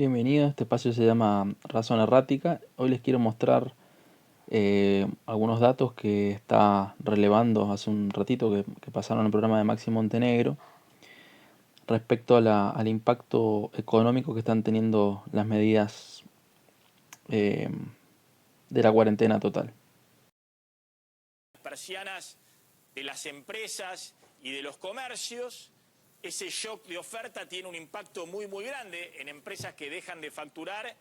Bienvenido, este espacio se llama Razón Errática. Hoy les quiero mostrar algunos datos que está relevando hace un ratito que pasaron en el programa de Maxi Montenegro respecto a al impacto económico que están teniendo las medidas eh, de la cuarentena total. Persianas de las empresas y de los comercios, ese shock de oferta tiene un impacto muy grande en empresas que dejan de facturar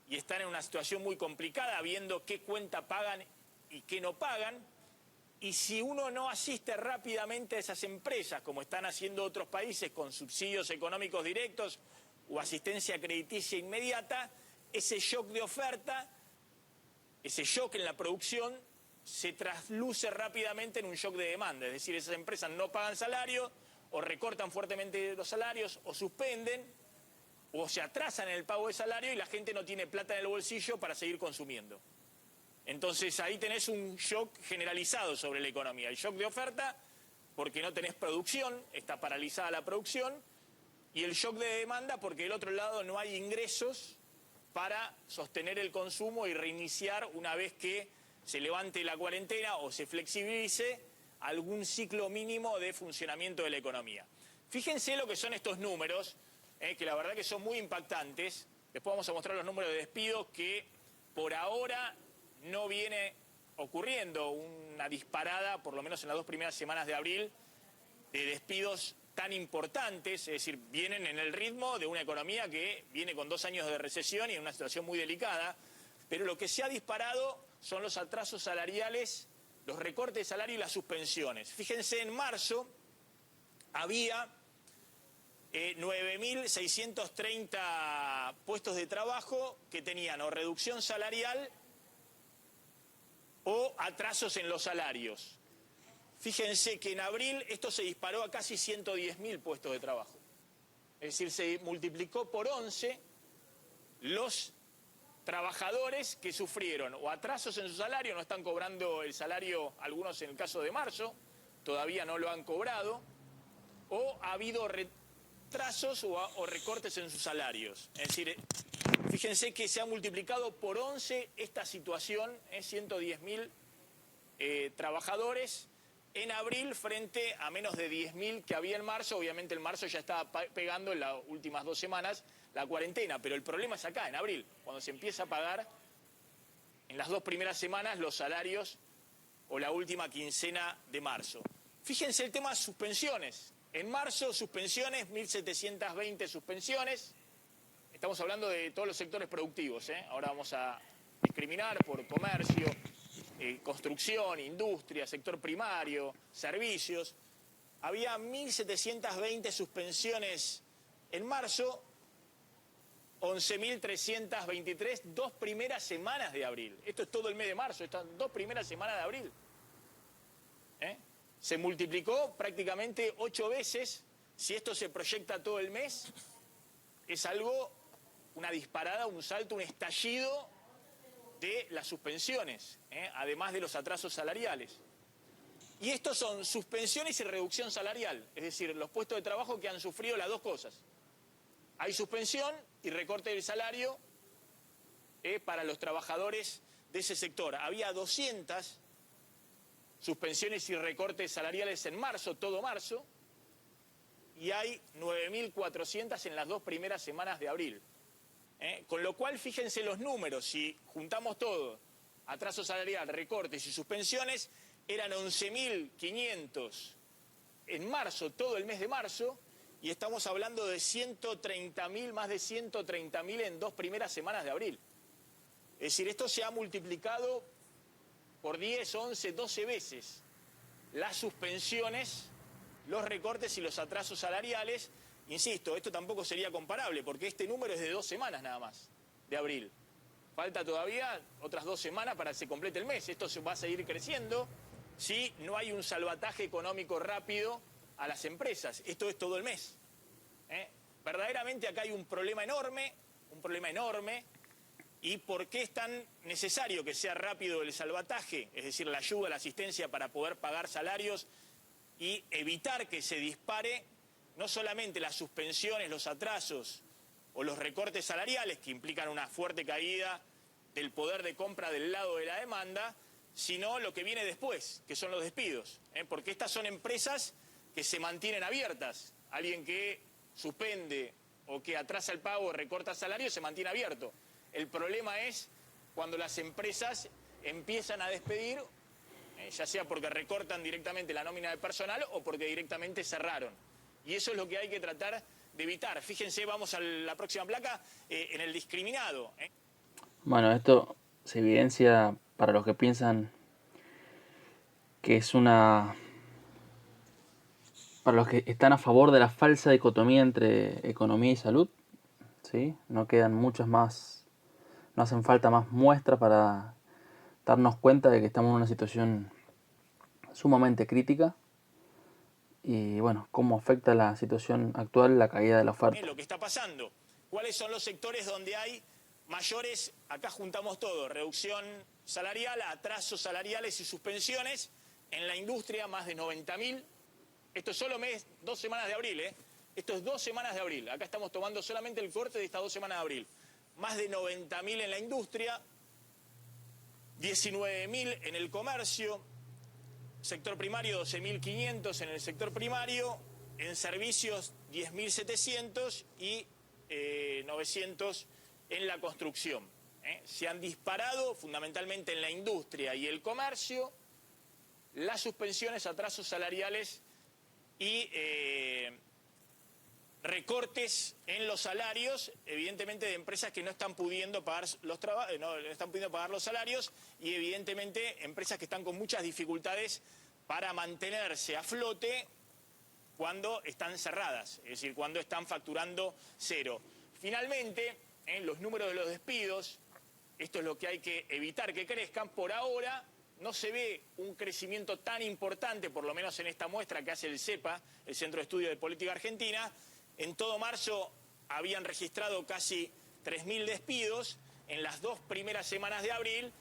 y están en una situación muy complicada viendo qué cuenta pagan y qué no pagan. Y si uno no asiste rápidamente a esas empresas, como están haciendo otros países con subsidios económicos directos o asistencia crediticia inmediata, ese shock de oferta, ese shock en la producción, se trasluce rápidamente en un shock de demanda. Es decir, esas empresas no pagan salario, o recortan fuertemente los salarios, o suspenden, o se atrasan en el pago de salario y la gente no tiene plata en el bolsillo para seguir consumiendo. Entonces ahí tenés un shock generalizado sobre la economía. El shock de oferta, porque no tenés producción, está paralizada la producción, y el shock de demanda, porque del otro lado no hay ingresos para sostener el consumo y reiniciar una vez que se levante la cuarentena o se flexibilice algún ciclo mínimo de funcionamiento de la economía. Fíjense lo que son estos números, que la verdad que son muy impactantes. Después vamos a mostrar los números de despidos que por ahora no viene ocurriendo una disparada, por lo menos en las 2 primeras semanas de abril, de despidos tan importantes, es decir, vienen en el ritmo de una economía que viene con 2 años de recesión y en una situación muy delicada, pero lo que se ha disparado son los atrasos salariales, los recortes de salario y las suspensiones. Fíjense, en marzo había 9.630 puestos de trabajo que tenían o reducción salarial o atrasos en los salarios. Fíjense que en abril esto se disparó a casi 110.000 puestos de trabajo. Es decir, se multiplicó por 11 los trabajadores que sufrieron o atrasos en su salario, no están cobrando el salario, algunos en el caso de marzo, todavía no lo han cobrado, o ha habido retrasos o recortes en sus salarios. Es decir, fíjense que se ha multiplicado por 11 esta situación, 110.000 trabajadores en abril frente a menos de 10.000 que había en marzo. Obviamente en marzo ya estaba pegando en las últimas 2 semanas la cuarentena, pero el problema es acá, en abril, cuando se empieza a pagar en las 2 primeras semanas los salarios o la última quincena de marzo. Fíjense el tema de suspensiones. En marzo, suspensiones, 1.720 suspensiones. Estamos hablando de todos los sectores productivos, ¿eh? Ahora vamos a discriminar por comercio, construcción, industria, sector primario, servicios. Había 1.720 suspensiones en marzo, 11.323, 2 primeras semanas de abril. Esto es todo el mes de marzo, estas 2 primeras semanas de abril. Se multiplicó prácticamente 8 veces. Si esto se proyecta todo el mes, es algo, una disparada, un salto, un estallido de las suspensiones, además de los atrasos salariales. Y estos son suspensiones y reducción salarial, es decir, los puestos de trabajo que han sufrido las 2 cosas. Hay suspensión y recorte del salario para los trabajadores de ese sector. Había 200 suspensiones y recortes salariales en marzo, todo marzo, y hay 9.400 en las 2 primeras semanas de abril. Con lo cual, fíjense los números, si juntamos todo, atraso salarial, recortes y suspensiones, eran 11.500 en marzo, todo el mes de marzo, y estamos hablando de 130.000, más de 130.000 en 2 primeras semanas de abril. Es decir, esto se ha multiplicado por 10, 11, 12 veces las suspensiones, los recortes y los atrasos salariales. Insisto, esto tampoco sería comparable porque este número es de 2 semanas nada más, de abril. Falta todavía otras 2 semanas para que se complete el mes. Esto se va a seguir creciendo si no hay un salvataje económico rápido a las empresas. Esto es todo el mes. Verdaderamente acá hay un problema enorme, ¿Y por qué es tan necesario que sea rápido el salvataje? Es decir, la ayuda, la asistencia para poder pagar salarios y evitar que se dispare no solamente las suspensiones, los atrasos o los recortes salariales, que implican una fuerte caída del poder de compra del lado de la demanda, sino lo que viene después, que son los despidos. Porque estas son empresas que se mantienen abiertas. Alguien que suspende o que atrasa el pago o recorta salario se mantiene abierto. El problema es cuando las empresas empiezan a despedir, ya sea porque recortan directamente la nómina de personal o porque directamente cerraron. Y eso es lo que hay que tratar de evitar. Fíjense, vamos a la próxima placa, en el discriminado. Bueno, esto se evidencia para los que piensan que es una... Para los que están a favor de la falsa dicotomía entre economía y salud, ¿sí? No quedan muchas más, no hacen falta más muestras para darnos cuenta de que estamos en una situación sumamente crítica y bueno, cómo afecta la situación actual la caída de la oferta. Lo que está pasando, cuáles son los sectores donde hay mayores, acá juntamos todo, reducción salarial, atrasos salariales y suspensiones. En la industria más de 90.000, esto es solo 2 semanas de abril, esto es 2 semanas de abril, acá estamos tomando solamente el corte de estas 2 semanas de abril. Más de 90.000 en la industria, 19.000 en el comercio, sector primario 12.500 en el sector primario, en servicios 10.700 y 900 en la construcción. Se han disparado fundamentalmente en la industria y el comercio las suspensiones, atrasos salariales y recortes en los salarios, evidentemente de empresas que no están pudiendo pagar no están pudiendo pagar los salarios, y evidentemente empresas que están con muchas dificultades para mantenerse a flote cuando están cerradas, es decir, cuando están facturando cero. Finalmente, en los números de los despidos, esto es lo que hay que evitar que crezcan. Por ahora no se ve un crecimiento tan importante, por lo menos en esta muestra que hace el CEPA, el Centro de Estudio de Política Argentina. En todo marzo habían registrado casi 3.000 despidos. En las 2 primeras semanas de abril,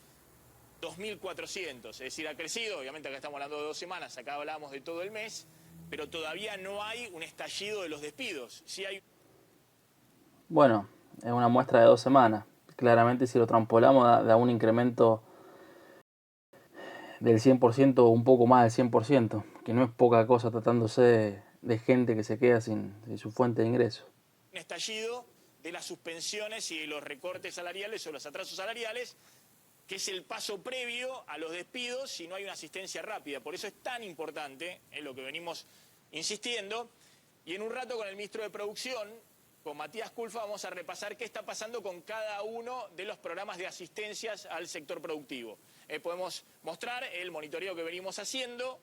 2.400. Es decir, ha crecido. Obviamente acá estamos hablando de 2 semanas, acá hablamos de todo el mes, pero todavía no hay un estallido de los despidos. Sí hay... Bueno, es una muestra de 2 semanas. Claramente si lo traspolamos da un incremento del 100% o un poco más del 100%, que no es poca cosa tratándose de gente que se queda sin su fuente de ingreso. Un estallido de las suspensiones y de los recortes salariales o los atrasos salariales, que es el paso previo a los despidos si no hay una asistencia rápida. Por eso es tan importante, es lo que venimos insistiendo, y en un rato con el ministro de Producción, con Matías Culfa, vamos a repasar qué está pasando con cada uno de los programas de asistencias al sector productivo. Podemos mostrar el monitoreo que venimos haciendo,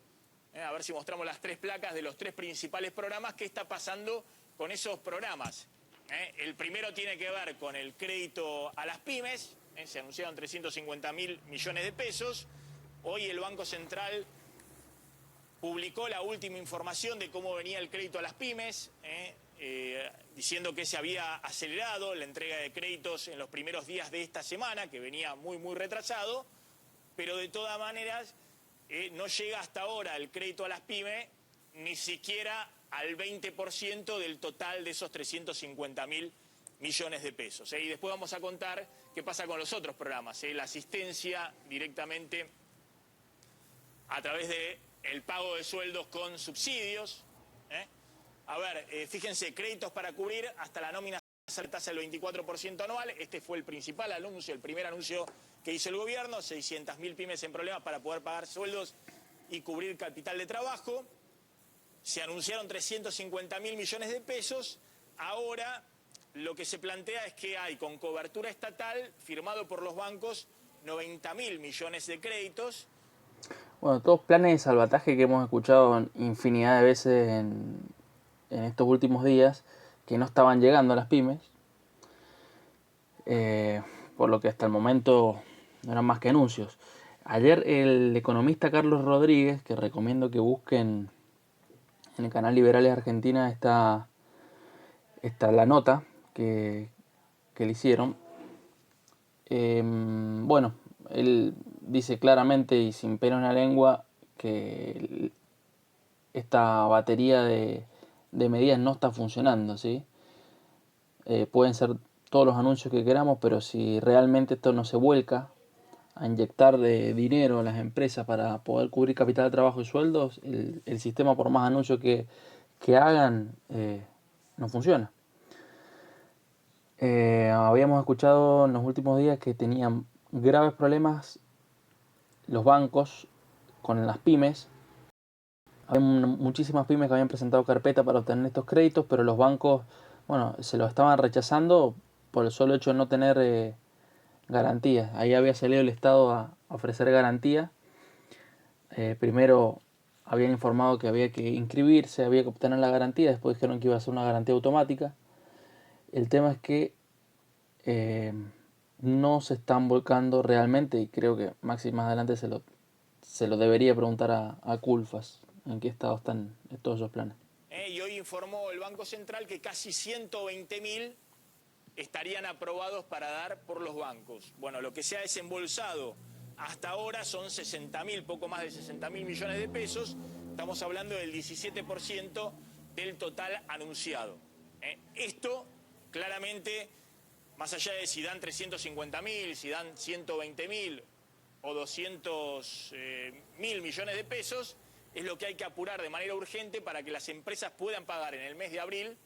a ver si mostramos las 3 placas de los 3 principales programas, qué está pasando con esos programas. El primero tiene que ver con el crédito a las pymes, se anunciaron 350.000 millones de pesos. Hoy el Banco Central publicó la última información de cómo venía el crédito a las pymes, diciendo que se había acelerado la entrega de créditos en los primeros días de esta semana, que venía muy retrasado, pero de todas maneras no llega hasta ahora el crédito a las pymes ni siquiera al 20% del total de esos 350.000 millones de pesos. Y después vamos a contar qué pasa con los otros programas, la asistencia directamente a través del pago de sueldos con subsidios. A ver, fíjense, créditos para cubrir hasta la nómina tasa del 24% anual. Este fue el principal anuncio, el primer anuncio que hizo el gobierno, 600.000 pymes en problemas para poder pagar sueldos y cubrir capital de trabajo. Se anunciaron 350.000 millones de pesos. Ahora lo que se plantea es que hay con cobertura estatal, firmado por los bancos, 90.000 millones de créditos. Bueno, todos planes de salvataje que hemos escuchado infinidad de veces en estos últimos días, que no estaban llegando a las pymes, por lo que hasta el momento no eran más que anuncios. Ayer el economista Carlos Rodríguez, que recomiendo que busquen en el canal Liberales Argentina, está la nota que le hicieron. Bueno, él dice claramente y sin pena en la lengua que esta batería de medidas no está funcionando, ¿sí? pueden ser todos los anuncios que queramos, pero si realmente esto no se vuelca a inyectar de dinero a las empresas para poder cubrir capital de trabajo y sueldos, el sistema, por más anuncios que hagan, no funciona. Habíamos escuchado en los últimos días que tenían graves problemas los bancos con las pymes. Había muchísimas pymes que habían presentado carpeta para obtener estos créditos, pero los bancos, bueno, se los estaban rechazando por el solo hecho de no tener garantías. Ahí había salido el Estado a ofrecer garantías. Primero habían informado que había que inscribirse, había que obtener la garantía, después dijeron que iba a ser una garantía automática. El tema es que no se están volcando realmente, y creo que Maxi más adelante se lo debería preguntar a Culfas en qué estado están todos esos planes. Y hoy informó el Banco Central que casi 120.000 estarían aprobados para dar por los bancos. Bueno, lo que se ha desembolsado hasta ahora son 60.000, poco más de 60.000 millones de pesos. Estamos hablando del 17% del total anunciado. Esto, claramente, más allá de si dan 350.000, si dan 120.000 o 200.000 millones de pesos, es lo que hay que apurar de manera urgente para que las empresas puedan pagar en el mes de abril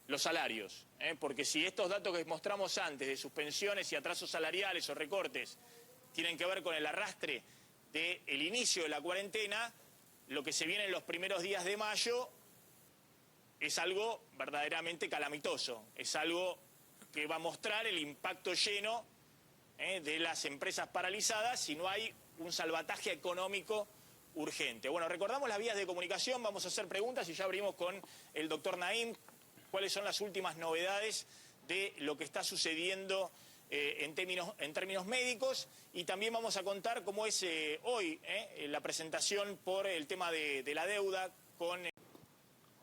los salarios. Porque si estos datos que mostramos antes de suspensiones y atrasos salariales o recortes tienen que ver con el arrastre del inicio de la cuarentena, lo que se viene en los primeros días de mayo es algo verdaderamente calamitoso, es algo que va a mostrar el impacto lleno de las empresas paralizadas si no hay un salvataje económico urgente. Bueno, recordamos las vías de comunicación, vamos a hacer preguntas y ya abrimos con el doctor Naim. ¿Cuáles son las últimas novedades de lo que está sucediendo en términos médicos? Y también vamos a contar cómo es hoy la presentación por el tema de la deuda con...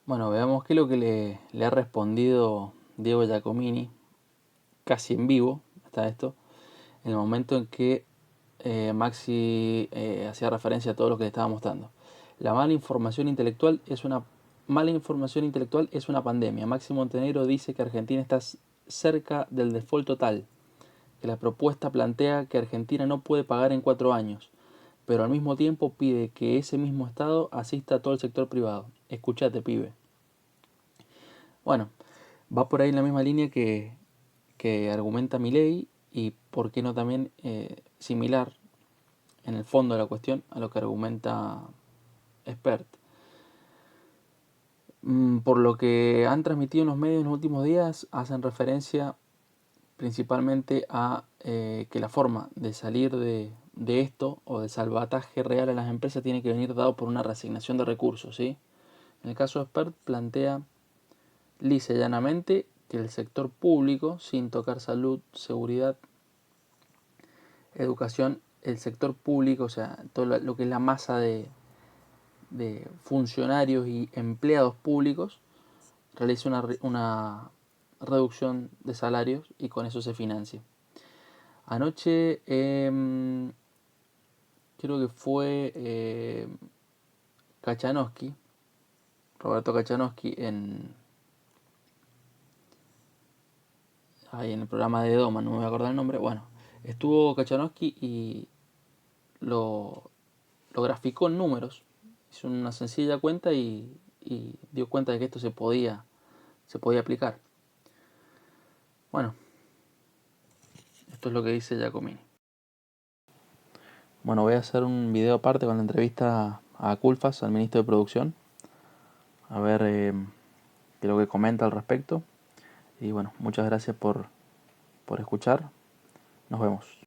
Bueno, veamos qué es lo que le ha respondido Diego Giacomini, casi en vivo, está esto, en el momento en que Maxi hacía referencia a todo lo que le estaba mostrando. La mala información intelectual es una pandemia. Maxi Montenegro dice que Argentina está cerca del default total, que la propuesta plantea que Argentina no puede pagar en 4 años, pero al mismo tiempo pide que ese mismo Estado asista a todo el sector privado. Escuchate, pibe. Bueno, va por ahí en la misma línea que argumenta Milei, y por qué no también similar en el fondo de la cuestión a lo que argumenta Expert. Por lo que han transmitido en los medios en los últimos días, hacen referencia principalmente a que la forma de salir de esto o de salvataje real a las empresas tiene que venir dado por una reasignación de recursos, ¿sí? En el caso de Expert plantea lisa y llanamente que el sector público, sin tocar salud, seguridad, educación, el sector público, o sea, todo lo que es la masa de funcionarios y empleados públicos, realice una reducción de salarios y con eso se financia. Anoche creo que fue Kachanowski, Roberto Kachanowski, ahí en el programa de Doma, no me voy a acordar el nombre. Bueno, estuvo Kachanowski y lo graficó en números, hizo una sencilla cuenta y dio cuenta de que esto se podía aplicar. Bueno, esto es lo que dice Giacomini. Bueno, voy a hacer un video aparte con la entrevista a Culfas, al ministro de Producción, a ver qué es lo que comenta al respecto. Y bueno, muchas gracias por escuchar. Nos vemos.